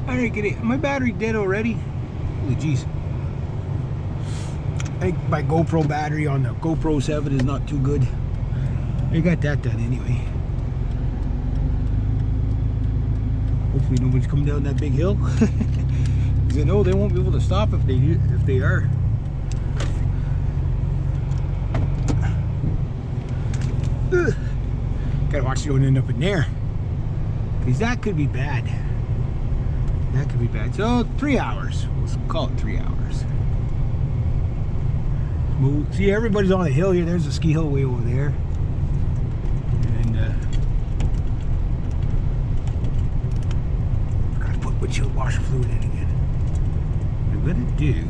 I didn't get it. My battery dead already. Holy jeez. I think my GoPro battery on the GoPro 7 is not too good. I got that done anyway. Hopefully nobody's coming down that big hill. Because I know they won't be able to stop if they are. Ugh. Gotta watch you don't end up in there. Because that could be bad. That could be bad. So 3 hours. We'll call it 3 hours. See, everybody's on the hill here. There's a ski hill way over there. And forgot to put windshield washer fluid in again. What I'm gonna do,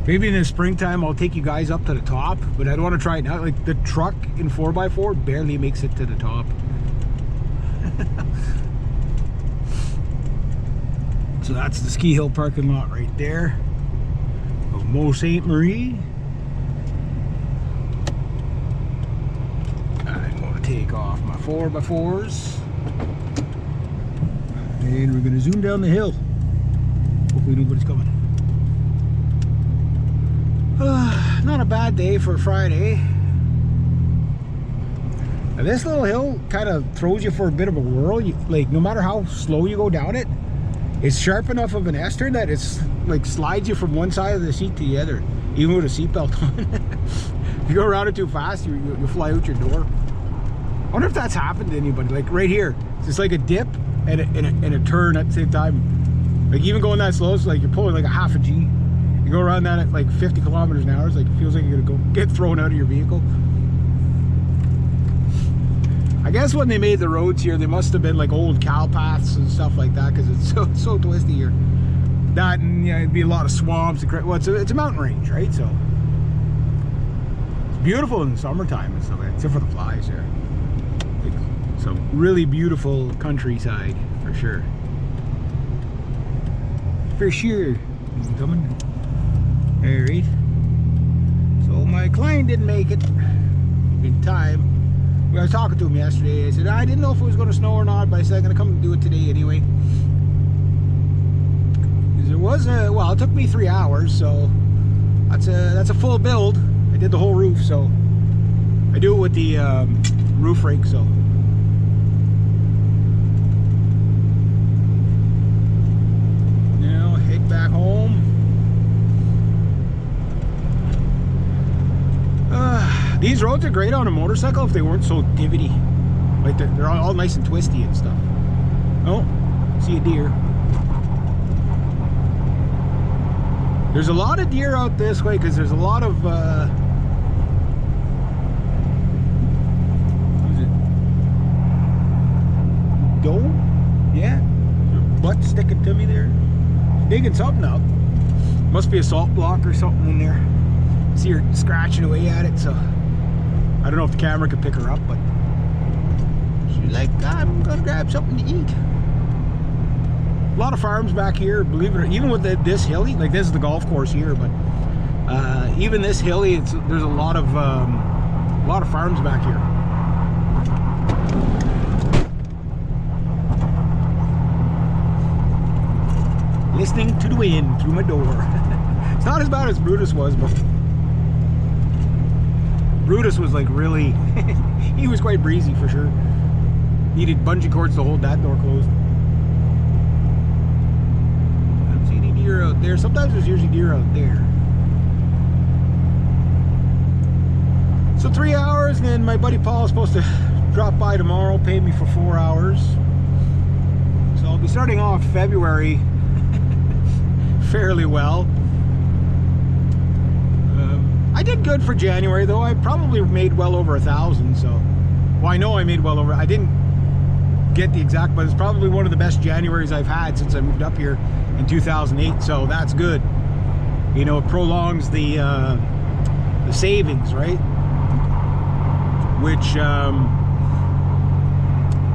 maybe in the springtime I'll take you guys up to the top, but I don't want to try it now. Like the truck in 4x4 barely makes it to the top. So that's the ski hill parking lot right there of Mont Sainte Marie. I'm going to take off my 4x4s and we're going to zoom down the hill. Hopefully nobody's coming. Not a bad day for a Friday. Now this little hill kind of throws you for a bit of a whirl. Like no matter how slow you go down it, it's sharp enough of an S-turn that it's like slides you from one side of the seat to the other, even with a seatbelt on. If you go around it too fast, you'll fly out your door. I wonder if that's happened to anybody. Like right here, it's just like a dip and a turn at the same time. Like even going that slow, it's like you're pulling like a half a G. You go around that at like 50 kilometers an hour, it's like it feels like you're gonna get thrown out of your vehicle. I guess when they made the roads here, they must have been like old cow paths and stuff like that, because it's so twisty here. That and yeah, it'd be a lot of swamps. Well, it's a mountain range, right? So it's beautiful in the summertime and stuff like that, except for the flies there. Some really beautiful countryside for sure. For sure. He's coming. Alright. So my client didn't make it in time. I was talking to him yesterday. I said I didn't know if it was going to snow or not, but I said I'm going to come and do it today anyway. Because it was well, it took me 3 hours, so that's a full build. I did the whole roof, so I do it with the roof rake. So now head back home. These roads are great on a motorcycle if they weren't so divotty. Like they're all nice and twisty and stuff. Oh, see a deer. There's a lot of deer out this way because there's a lot of what is it? Doe? Yeah. Their butt sticking to me there. Digging something up. Must be a salt block or something in there. See her scratching away at it, so I don't know if the camera could pick her up, but she's like, I'm gonna grab something to eat. A lot of farms back here, believe it or not, even with this hilly, like this is the golf course here, but even this hilly, there's a lot of farms back here. Listening to the wind through my door. It's not as bad as Brutus was, but Brutus was like really, he was quite breezy for sure. Needed bungee cords to hold that door closed. I don't see any deer out there. Sometimes there's usually deer out there. So 3 hours, and then my buddy Paul is supposed to drop by tomorrow, pay me for 4 hours. So I'll be starting off February fairly well. I did good for January though. I probably made well over 1,000. So, well, I know I made well over. I didn't get the exact, but it's probably one of the best Januaries I've had since I moved up here in 2008. So that's good. You know, it prolongs the savings, right? Which,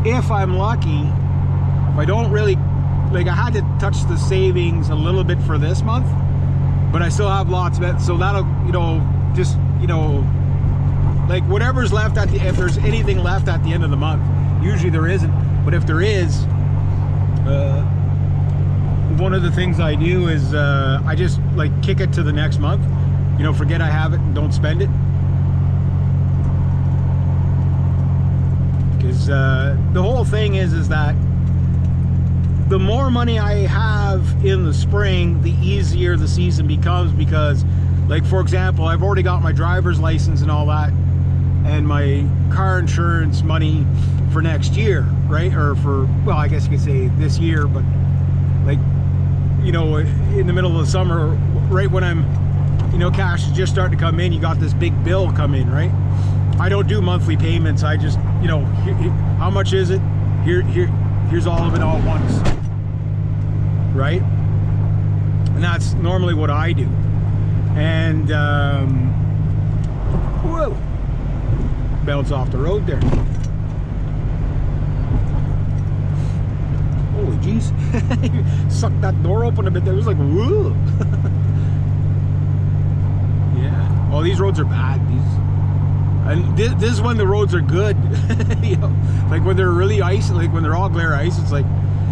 if I'm lucky, if I don't really, like I had to touch the savings a little bit for this month, but I still have lots of it, so that'll, you know, just, you know, like whatever's left at the, if there's anything left at the end of the month, usually there isn't, but if there is, One of the things I do is I just like kick it to the next month. You know, forget I have it and don't spend it. Because the whole thing is that the more money I have in the spring, the easier the season becomes. Because, like, for example, I've already got my driver's license and all that, and my car insurance money for next year, right? Or for, well, I guess you could say this year, but like, you know, in the middle of the summer, right when I'm, you know, cash is just starting to come in, you got this big bill come in, right? I don't do monthly payments. I just, you know, how much is it? Here's all of it all at once, right? And that's normally what I do. And whoa, bounce off the road there. Holy jeez. Sucked that door open a bit there. It was like, whoa. Yeah. Oh, these roads are bad. And this is when the roads are good. You know, like when they're really ice, like when they're all glare ice, it's like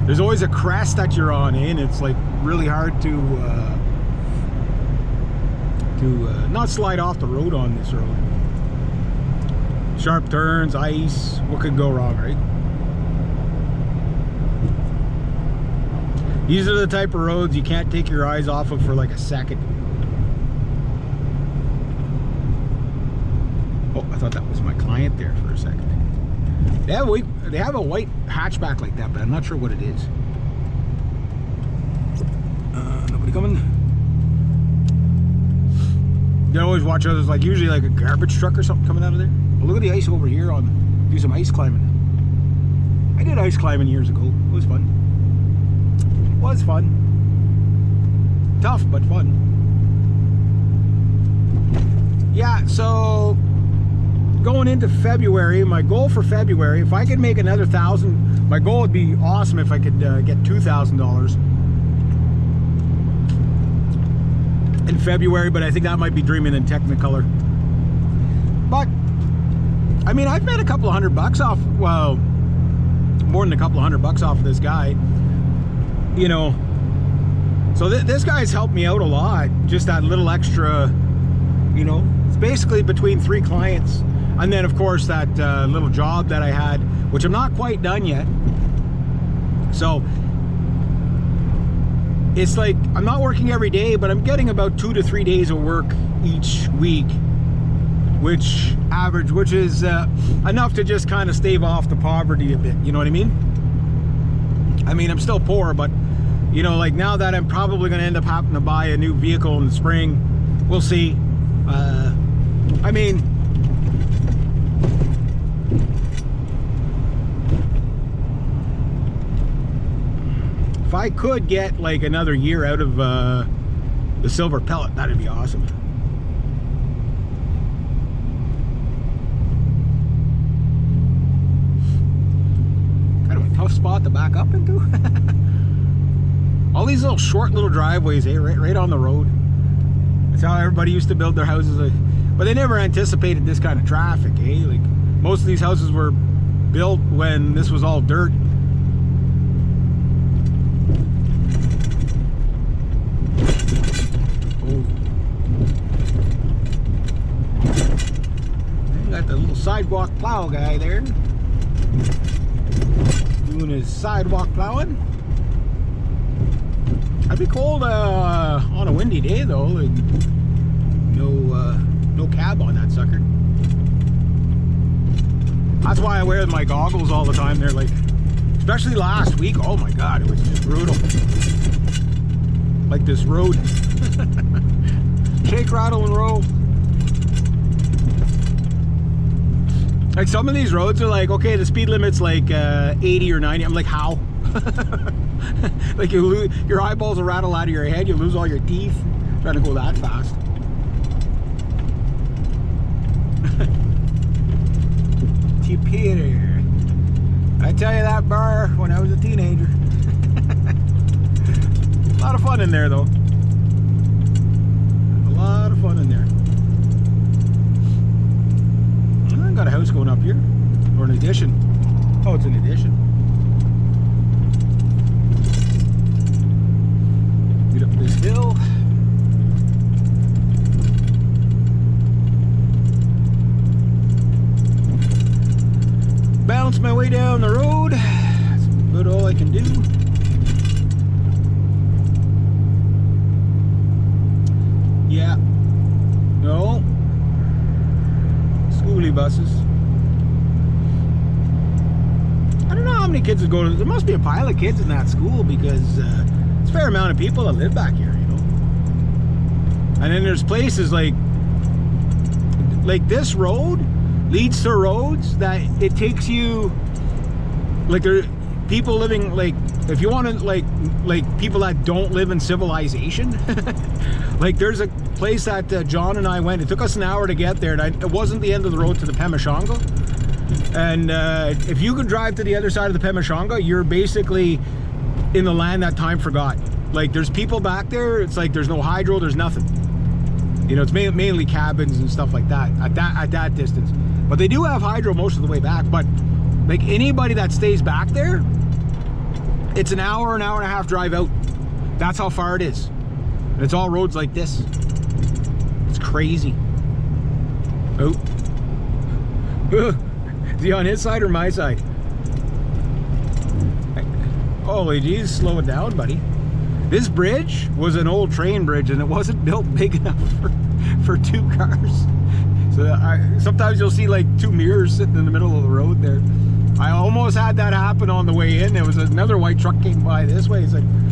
there's always a crest that you're on, and it's like really hard to not slide off the road on this road. Sharp turns, ice, what could go wrong, right? These are the type of roads you can't take your eyes off of for like a second. Oh, I thought that was my client there for a second. They have a white hatchback like that, but I'm not sure what it is. Nobody coming? You always watch others, like usually like a garbage truck or something coming out of there. Well, look at the ice over here. Do some ice climbing. I did ice climbing years ago. It was fun. Was fun. Tough, but fun. Yeah, so going into February, my goal for February, if I could make another $1,000, my goal would be awesome if I could get $2,000 in February, but I think that might be dreaming in Technicolor. But I mean, I've made a couple of $100 off, well, more than a couple of $100 off of this guy. You know, so this guy's helped me out a lot. Just that little extra, you know, it's basically between 3 clients, and then of course that little job that I had, which I'm not quite done yet. So it's like I'm not working every day, but I'm getting about 2 to 3 days of work each week, which is enough to just kind of stave off the poverty a bit. You know what I mean? I mean, I'm still poor, but you know, like now that I'm probably going to end up having to buy a new vehicle in the spring, we'll see. I mean, if I could get like another year out of the silver pellet, that'd be awesome. Kind of a tough spot to back up into. All these little short little driveways, eh? Right on the road. That's how everybody used to build their houses. But they never anticipated this kind of traffic, eh? Like, most of these houses were built when this was all dirt. Oh. Got the little sidewalk plow guy there. Doing his sidewalk plowing. I'd be cold on a windy day though. Like, no cab on that sucker. That's why I wear my goggles all the time. They're like, especially last week. Oh my God, it was just brutal. Like this road. Shake, rattle, and roll. Like some of these roads are like, okay, the speed limit's like 80 or 90. I'm like, how? Like your eyeballs will rattle out of your head. You lose all your teeth trying to go that fast. Peter, I tell you that bar when I was a teenager. A lot of fun in there though. A lot of fun in there. I got a house going up here, or an addition. Oh, it's an addition. it all I can do. Yeah. No. Schoolie buses. I don't know how many kids would go to. There must be a pile of kids in that school because it's a fair amount of people that live back here, you know. And then there's places like this road leads to roads that it takes you, like, there people living, like, if you want to, like people that don't live in civilization. Like, there's a place that John and I went. It took us an hour to get there, and it wasn't the end of the road to the Pemashongo. And if you can drive to the other side of the Pemashongo, you're basically in the land that time forgot. Like, there's people back there. It's like there's no hydro, there's nothing. You know, it's mainly cabins and stuff like that at that distance. But they do have hydro most of the way back. But like, anybody that stays back there, it's an hour and a half drive out. That's how far it is. And it's all roads like this. It's crazy. Oh. Is he on his side or my side? Holy geez, slow it down, buddy. This bridge was an old train bridge, and it wasn't built big enough for two cars. So sometimes you'll see like two mirrors sitting in the middle of the road there. I almost had that happen on the way in. There was another white truck came by this way. It's like,